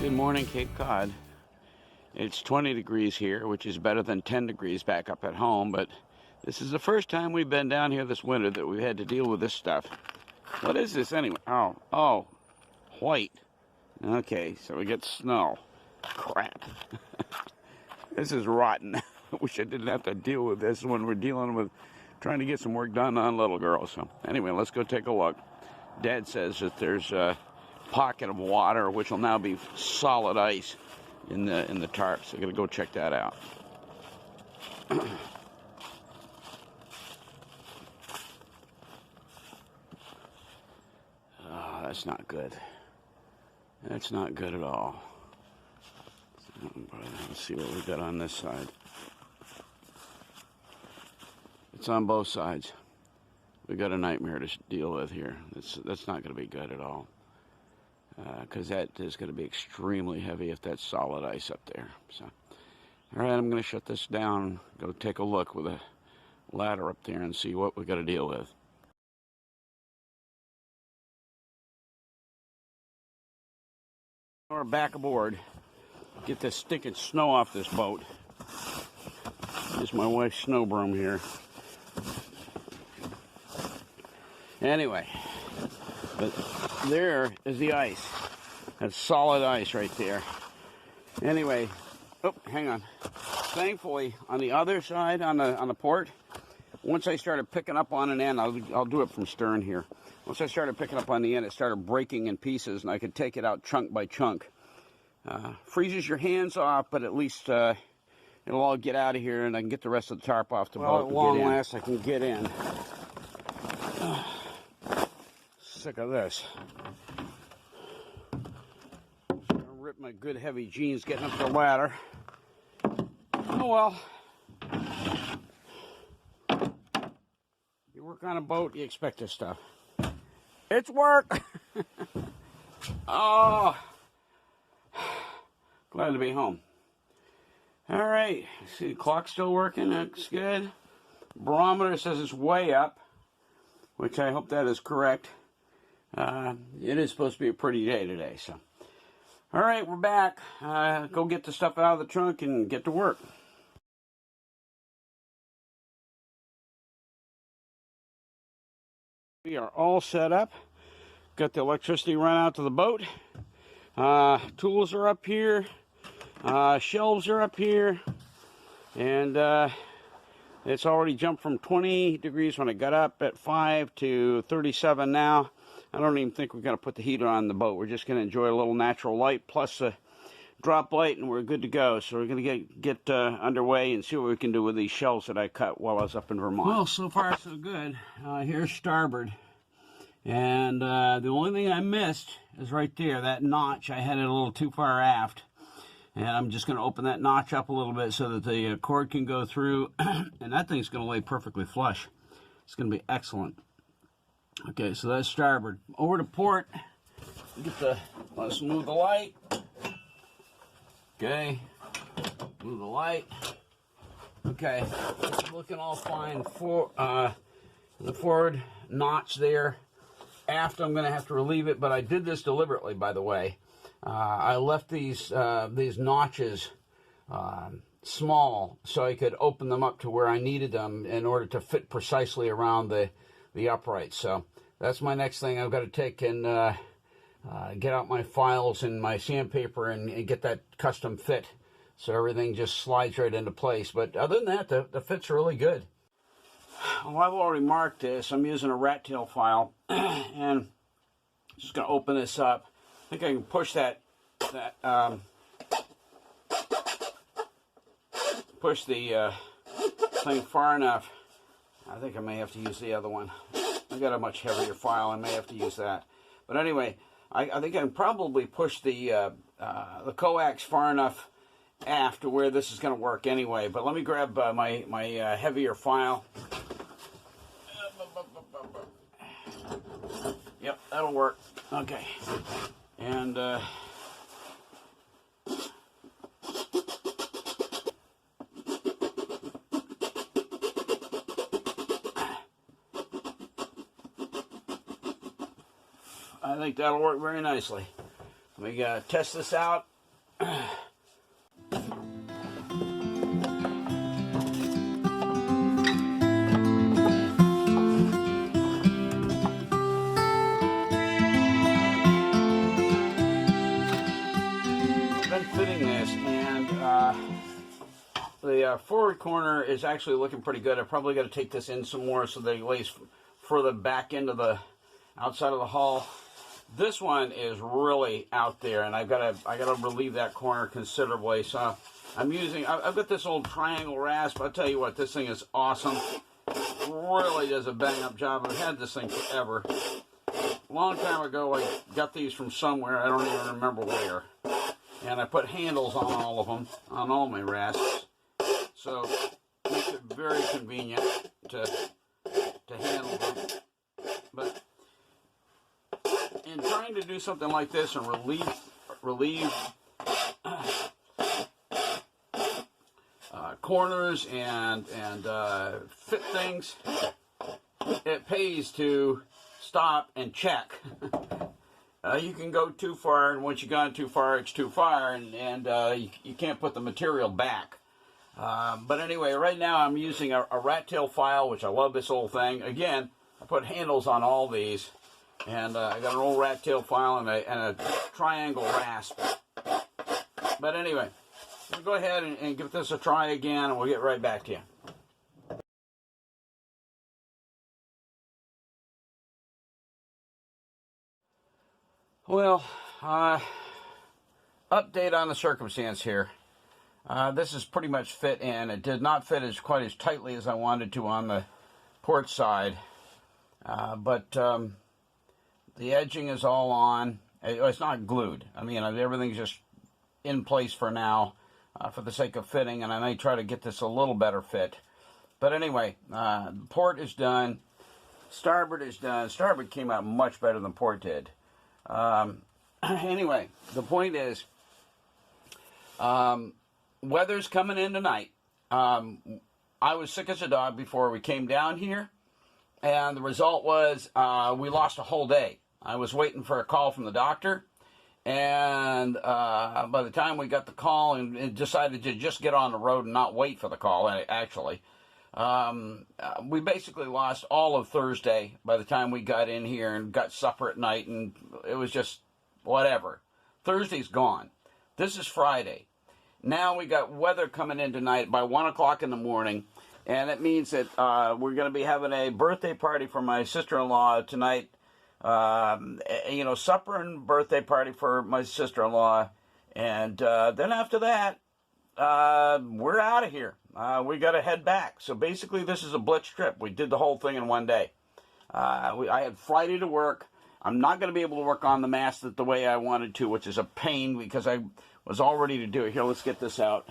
Good morning, Cape Cod. It's 20 degrees here, which is better than 10 degrees back up at home, but this is the first time we've been down here this winter that we've had to deal with this stuff. What is this anyway? Oh, white. Okay, so we get snow. Crap. This is rotten. I wish I didn't have to deal with this when we're dealing with trying to get some work done on Little Girl. So anyway, let's go take a look. Dad says that there's a pocket of water, which will now be solid ice in the tarp. So I'm gonna go check that out. Oh, that's not good. That's not good at all. Let's see what we got on this side. It's on both sides. We got a nightmare to deal with here. That's not going to be good at all. Because that is going to be extremely heavy if that's solid ice up there. So, all right, I'm going to shut this down, go take a look with a ladder up there and see what we got to deal with. We're back aboard. Get this stinking snow off this boat. Here's my wife's snow broom here. Anyway, but there is the ice. That's solid ice right there. Anyway, oh, hang on. Thankfully, on the other side, on the port, once I started picking up on an end, I'll do it from stern here. Once I started picking up on the end, it started breaking in pieces, and I could take it out chunk by chunk. Freezes your hands off, but at least it'll all get out of here, and I can get the rest of the tarp off the boat. At long last, I can get in. Sick of this. I'll rip my good heavy jeans getting up the ladder. Oh well. You work on a boat, you expect this stuff. It's work. Oh, glad to be home. All right, see the clock's still working. That's good. Barometer says it's way up, which I hope that is correct. It is supposed to be a pretty day today, so. All right, we're back. Go get the stuff out of the trunk and get to work. We are all set up. Got the electricity run out to the boat. Tools are up here. Shelves are up here. And it's already jumped from 20 degrees when I got up at 5 to 37 now. I don't even think we're going to put the heater on the boat. We're just going to enjoy a little natural light plus a drop light, and we're good to go. So we're going to get underway and see what we can do with these shelves that I cut while I was up in Vermont. Well, so far so good. Here's starboard. And the only thing I missed is right there, that notch. I had it a little too far aft. And I'm just going to open that notch up a little bit so that the cord can go through. And that thing's going to lay perfectly flush. It's going to be excellent. Okay, so that's starboard. Over to port. Let's move the light. Okay, move the light. Okay, it's looking all fine for the forward notch there. Aft, I'm going to have to relieve it, but I did this deliberately, by the way. I left these notches small so I could open them up to where I needed them in order to fit precisely around the uprights. So that's my next thing. I've got to take and get out my files and my sandpaper and get that custom fit so everything just slides right into place. But other than that, the fit's really good. Well, I've already marked this. I'm using a rat tail file and just going to open this up. I think I can push push the thing far enough. I think I may have to use the other one. I got a much heavier file. I may have to use that. But anyway, I think I can probably push the coax far enough aft to where this is going to work anyway. But let me grab my heavier file. Yep, that'll work. Okay. And I think that'll work very nicely. We gotta test this out. Been fitting this, and the forward corner is actually looking pretty good. I probably got to take this in some more so that it lays further back into the outside of the hull. This one is really out there, and I gotta relieve that corner considerably. So I've got this old triangle rasp. I'll tell you what, this thing is awesome. Really does a bang up job. I've had this thing forever. A long time ago, I got these from somewhere. I don't even remember where. And I put handles on all of them, on all my rasps. So it makes it very convenient to handle them. But in trying to do something like this and relieve corners and fit things, it pays to stop and check. You can go too far, and once you've gone too far, it's too far, and you can't put the material back. But anyway, right now I'm using a rat tail file, which I love this old thing. Again, I put handles on all these, and I got an old rat tail file and a triangle rasp. But anyway, we'll go ahead and give this a try again, and we'll get right back to you. Well, update on the circumstance here. This is pretty much fit in. It did not fit quite as tightly as I wanted to on the port side, but the edging is all on. It's not glued. I mean, everything's just in place for now, for the sake of fitting, and I may try to get this a little better fit. But anyway, port is done. Starboard is done. Starboard came out much better than port did. Anyway, the point is, weather's coming in tonight. I was sick as a dog before we came down here, and the result was we lost a whole day. I was waiting for a call from the doctor, and by the time we got the call and decided to just get on the road and not wait for the call, actually, we basically lost all of Thursday by the time we got in here and got supper at night, and it was just whatever. Thursday's gone. This is Friday. Now we got weather coming in tonight by 1 o'clock in the morning, and it means that we're going to be having a birthday party for my sister-in-law tonight. Supper and birthday party for my sister-in-law, and then after that, we're out of here. We got to head back. So basically, this is a blitz trip. We did the whole thing in one day. I had Friday to work. I'm not going to be able to work on the mast the way I wanted to, which is a pain because I was all ready to do it. Here, let's get this out.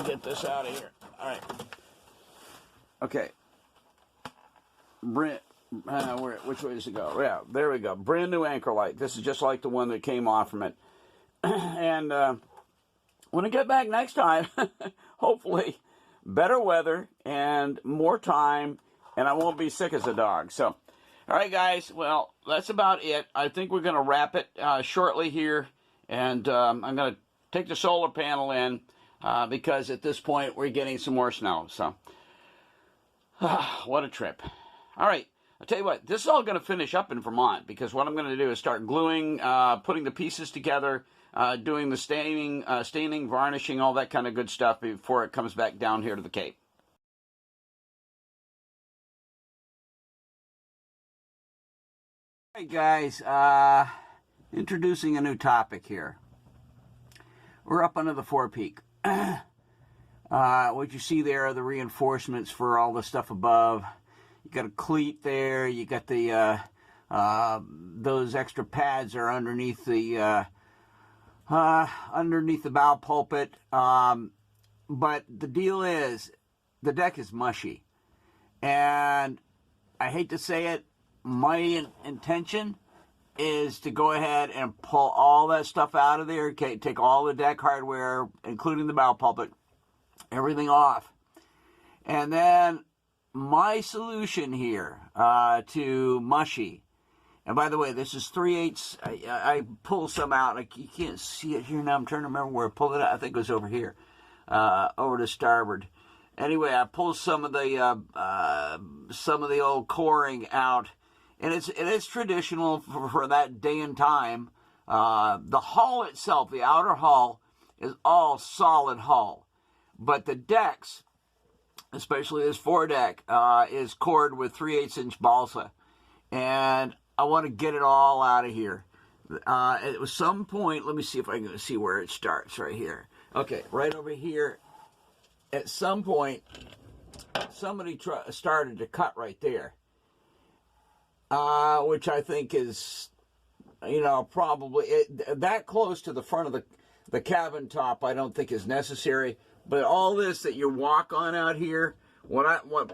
Get this out of here. All right. Okay. Which way does it go? Yeah, there we go. Brand new anchor light. This is just like the one that came off from it. And when I get back next time, hopefully better weather and more time, and I won't be sick as a dog. So, all right, guys. Well, that's about it. I think we're going to wrap it shortly here, and I'm going to take the solar panel in because at this point we're getting some more snow. So, what a trip. All right. I'll tell you what, this is all going to finish up in Vermont because what I'm going to do is start gluing, putting the pieces together, doing the staining, varnishing, all that kind of good stuff before it comes back down here to the Cape. All right, guys, introducing a new topic here. We're up under the fore-peak. What you see there are the reinforcements for all the stuff above. You got a cleat there. You got the those extra pads are underneath the bow pulpit. But the deal is, the deck is mushy, and I hate to say it, my intention is to go ahead and pull all that stuff out of there. Okay, take all the deck hardware, including the bow pulpit, everything off, and then my solution here to mushy And by the way, this is 3/8. I pulled some out. You can't see it here now. I'm trying to remember where I pulled it out. I think it was over here, over to starboard. Anyway, I pulled some of the old coring out, and it is traditional for that day and time. The hull itself, the outer hull, is all solid hull, but the decks, especially this foredeck, is cored with 3/8" balsa, and I want to get it all out of here. At some point, let me see if I can see where it starts right here. Okay, right over here. At some point, somebody started to cut right there, which I think is, probably that close to the front of the cabin top. I don't think is necessary. But all this that you walk on out here, what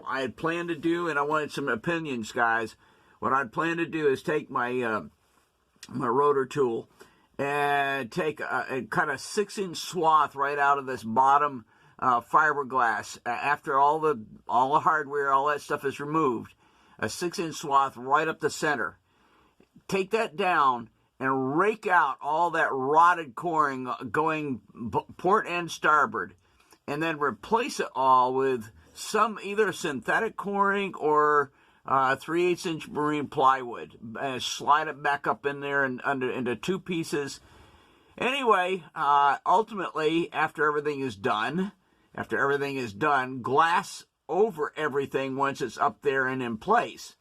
I had planned to do, and I wanted some opinions, guys. What I'd planned to do is take my my rotor tool and take and cut a 6-inch swath right out of this bottom fiberglass. After all the hardware, all that stuff is removed, a 6-inch swath right up the center. Take that down and rake out all that rotted coring going port and starboard, and then replace it all with some either synthetic coring or 3/8" marine plywood. Slide it back up in there and into 2 pieces. Anyway, ultimately, after everything is done, glass over everything once it's up there and in place.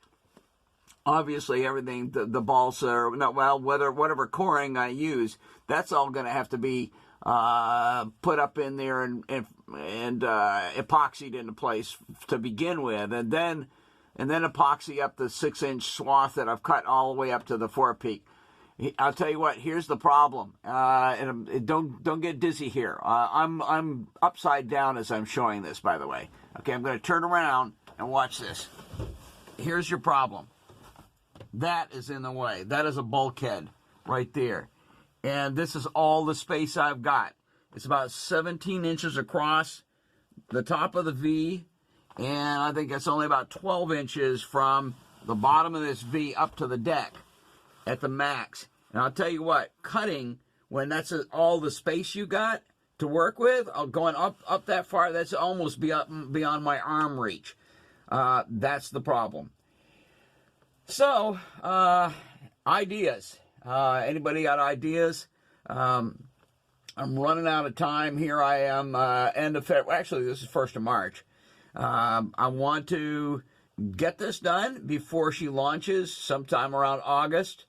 Obviously, everything, the balsa, or no, well, whatever coring I use, that's all going to have to be put up in there and epoxied into place to begin with, and then epoxy up the 6-inch swath that I've cut all the way up to the fore-peak. I'll tell you what. Here's the problem, and don't get dizzy here. I'm upside down as I'm showing this. By the way, okay, I'm going to turn around and watch this. Here's your problem. That is in the way. That is a bulkhead right there, and this is all the space I've got. It's about 17 inches across the top of the V, and I think it's only about 12 inches from the bottom of this V up to the deck at the max. And I'll tell you what, cutting, when that's all the space you got to work with, going up that far, that's almost beyond my arm reach. That's the problem. So, ideas. Anybody got ideas? I'm running out of time. Here I am, end of February. Actually, this is 1st of March. I want to get this done before she launches sometime around August.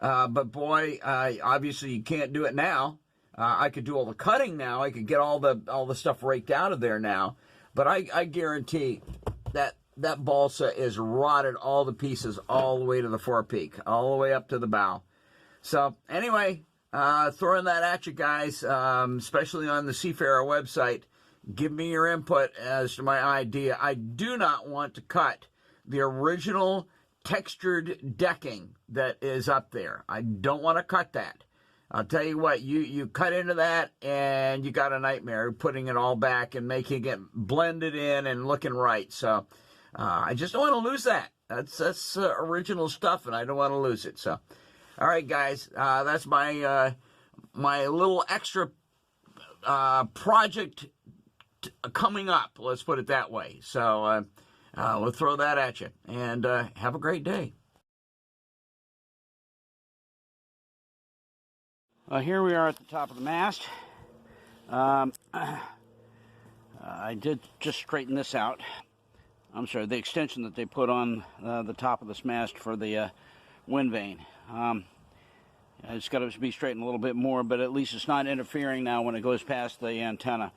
But boy, obviously you can't do it now. I could do all the cutting now. I could get all the stuff raked out of there now. But I guarantee that balsa is rotted all the pieces all the way to the fore-peak, all the way up to the bow. So anyway, throwing that at you guys, especially on the Seafarer website. Give me your input as to my idea. I do not want to cut the original textured decking that is up there. I don't want to cut that. I'll tell you what, you cut into that and you got a nightmare putting it all back and making it blended in and looking right. So I just don't want to lose that. That's original stuff, and I don't want to lose it. So, all right, guys, that's my my little extra project coming up. Let's put it that way. So we'll throw that at you, and have a great day. Here we are at the top of the mast. I did just straighten this out. I'm sorry, the extension that they put on the top of this mast for the wind vane. It's got to be straightened a little bit more, but at least it's not interfering now when it goes past the antenna.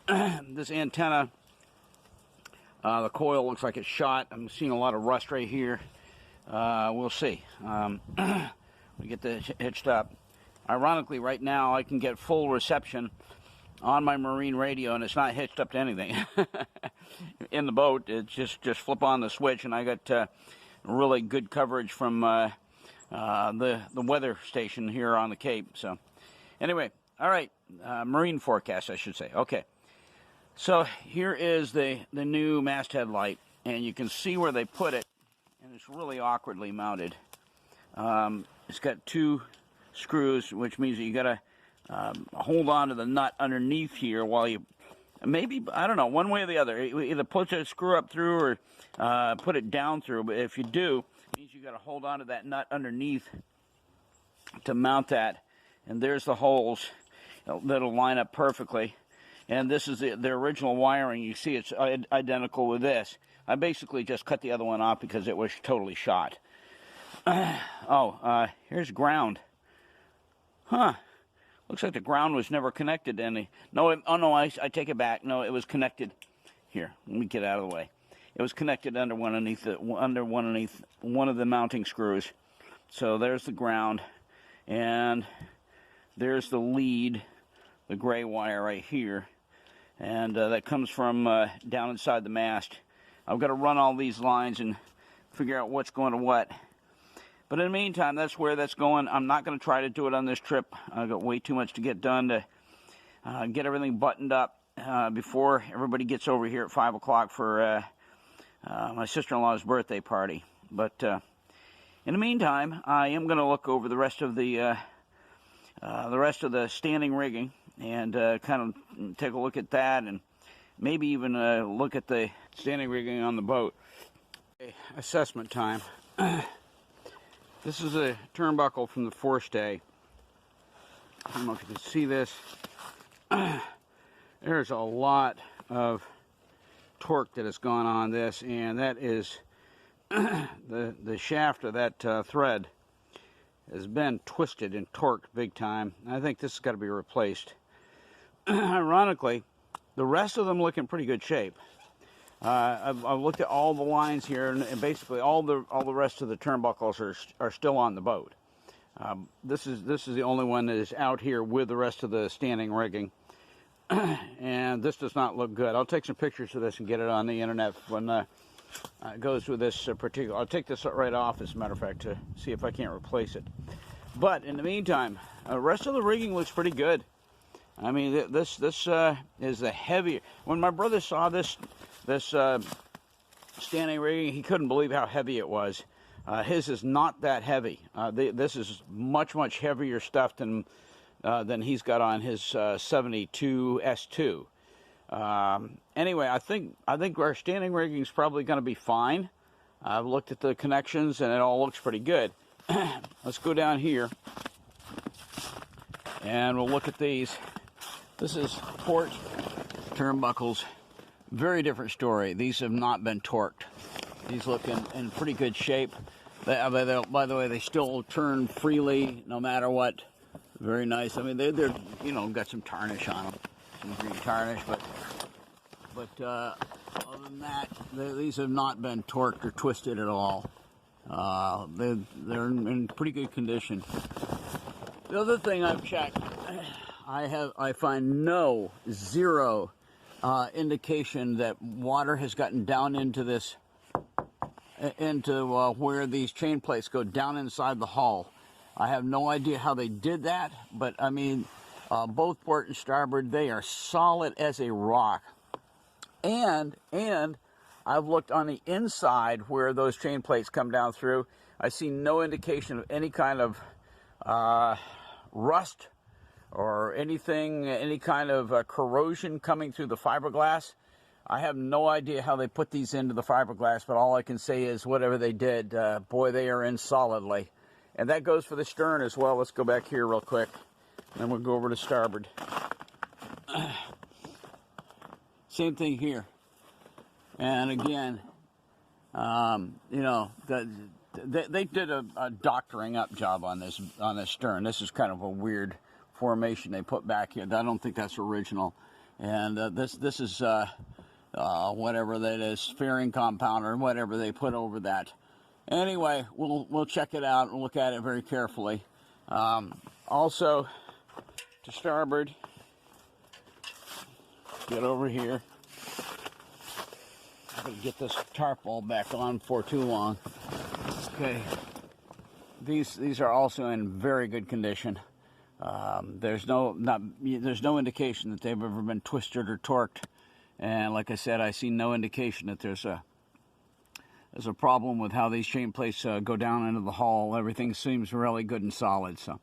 This antenna, the coil looks like it's shot. I'm seeing a lot of rust right here. We'll see. We get this hitched up. Ironically, right now I can get full reception on my marine radio, and it's not hitched up to anything. In the boat, it's just flip on the switch, and I got really good coverage from the weather station here on the Cape. So, anyway, all right, marine forecast, I should say. Okay, so here is the new masthead light, and you can see where they put it, and it's really awkwardly mounted. It's got 2 screws, which means that you got to hold on to the nut underneath here while you, maybe, I don't know, one way or the other. Either put the screw up through or put it down through. But if you do, it means you got to hold on to that nut underneath to mount that. And there's the holes that'll line up perfectly. And this is the original wiring. You see it's identical with this. I basically just cut the other one off because it was totally shot. Here's ground. Huh. Looks like the ground was never connected to any. No, I take it back. No, it was connected. Here, let me get out of the way. It was connected under one of the mounting screws. So there's the ground. And there's the lead, the gray wire right here. And that comes from down inside the mast. I've got to run all these lines and figure out what's going to what. But in the meantime, that's where that's going. I'm not going to try to do it on this trip. I've got way too much to get done to get everything buttoned up before everybody gets over here at 5 o'clock for my sister-in-law's birthday party. But in the meantime, I am going to look over the rest of the standing rigging and kind of take a look at that, and maybe even look at the standing rigging on the boat. Okay, assessment time. This is a turnbuckle from the forestay. I don't know if you can see this. There's a lot of torque that has gone on this, and that is the shaft of that thread has been twisted and torqued big time. I think this has got to be replaced. Ironically, the rest of them look in pretty good shape. I've looked at all the lines here, and basically all the rest of the turnbuckles are still on the boat. This is the only one that is out here with the rest of the standing rigging, and this does not look good. I'll take some pictures of this and get it on the internet when it goes with this particular. I'll take this right off, as a matter of fact, to see if I can't replace it. But in the meantime, the rest of the rigging looks pretty good. I mean, this is the heavier. When my brother saw this standing rigging, he couldn't believe how heavy it was. His is not that heavy. This is much heavier stuff than he's got on his 72 S2. Anyway, I think our standing rigging is probably going to be fine. I've looked at the connections and it all looks pretty good. Let's go down here and we'll look at these. This is port turnbuckles. Very different story. These have not been torqued. These look in pretty good shape. By the way, they still turn freely no matter what. Very nice. I mean, they're got some tarnish on them, some green tarnish, but other than that, these have not been torqued or twisted at all. They're in pretty good condition. The other thing I've checked, I find zero indication that water has gotten down into this, where these chain plates go down inside the hull. I have no idea how they did that, but I mean, both port and starboard, they are solid as a rock. And I've looked on the inside where those chain plates come down through. I see no indication of any kind of rust or anything, any kind of corrosion coming through the fiberglass. I have no idea how they put these into the fiberglass, but all I can say is whatever they did, boy, they are in solidly. And that goes for the stern as well. Let's go back here real quick, and then we'll go over to starboard. Same thing here. And again, they did a doctoring up job on this stern. This is kind of a weird formation they put back here. I don't think that's original. And this is whatever that is, fairing compound or whatever they put over that. Anyway, we'll check it out and look at it very carefully. Also, to starboard, get over here. I'm going to get this tarp all back on before too long. Okay, these are also in very good condition. There's no indication that they've ever been twisted or torqued, and like I said, I see no indication that there's there's a problem with how these chain plates go down into the hull. Everything seems really good and solid. So,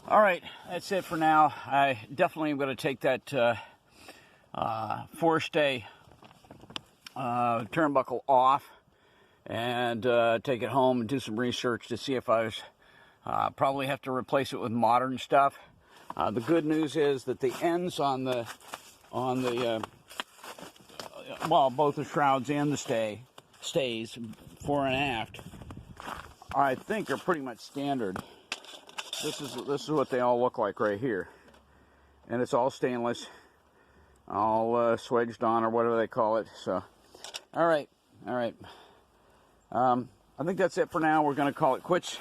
all right, that's it for now. I definitely am going to take that forestay turnbuckle off and take it home and do some research to see if I was probably have to replace it with modern stuff. The good news is that the ends on the well, both the shrouds and the stays fore and aft, I think are pretty much standard. This is what they all look like right here, and it's all stainless, all swedged on or whatever they call it. So, all right. I think that's it for now. We're going to call it quits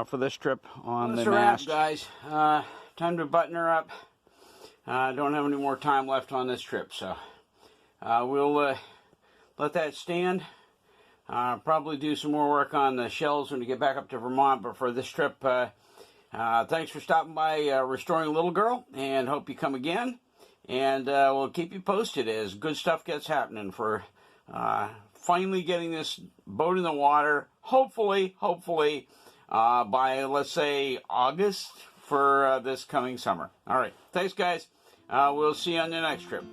for this trip on the mast, guys. Time to button her up. Don't have any more time left on this trip, so we'll let that stand. Probably do some more work on the shells when we get back up to Vermont, but for this trip, thanks for stopping by Restoring Little Girl, and hope you come again. And we'll keep you posted as good stuff gets happening for finally getting this boat in the water, hopefully by, let's say, August for this coming summer. All right, thanks, guys. We'll see you on the next trip.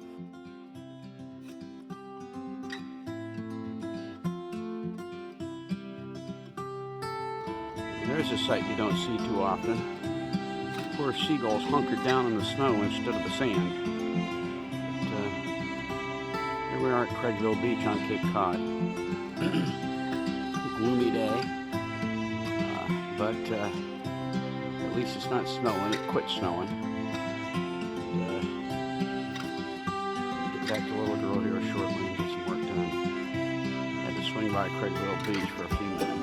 There's a sight you don't see too often. Poor seagulls hunkered down in the snow instead of the sand. But, here we are at Craigville Beach on Cape Cod. Gloomy day, but at least it's not snowing. It quit snowing. Get back to Little Girl here shortly and get some work done. Had to swing by Craigville Beach for a few minutes.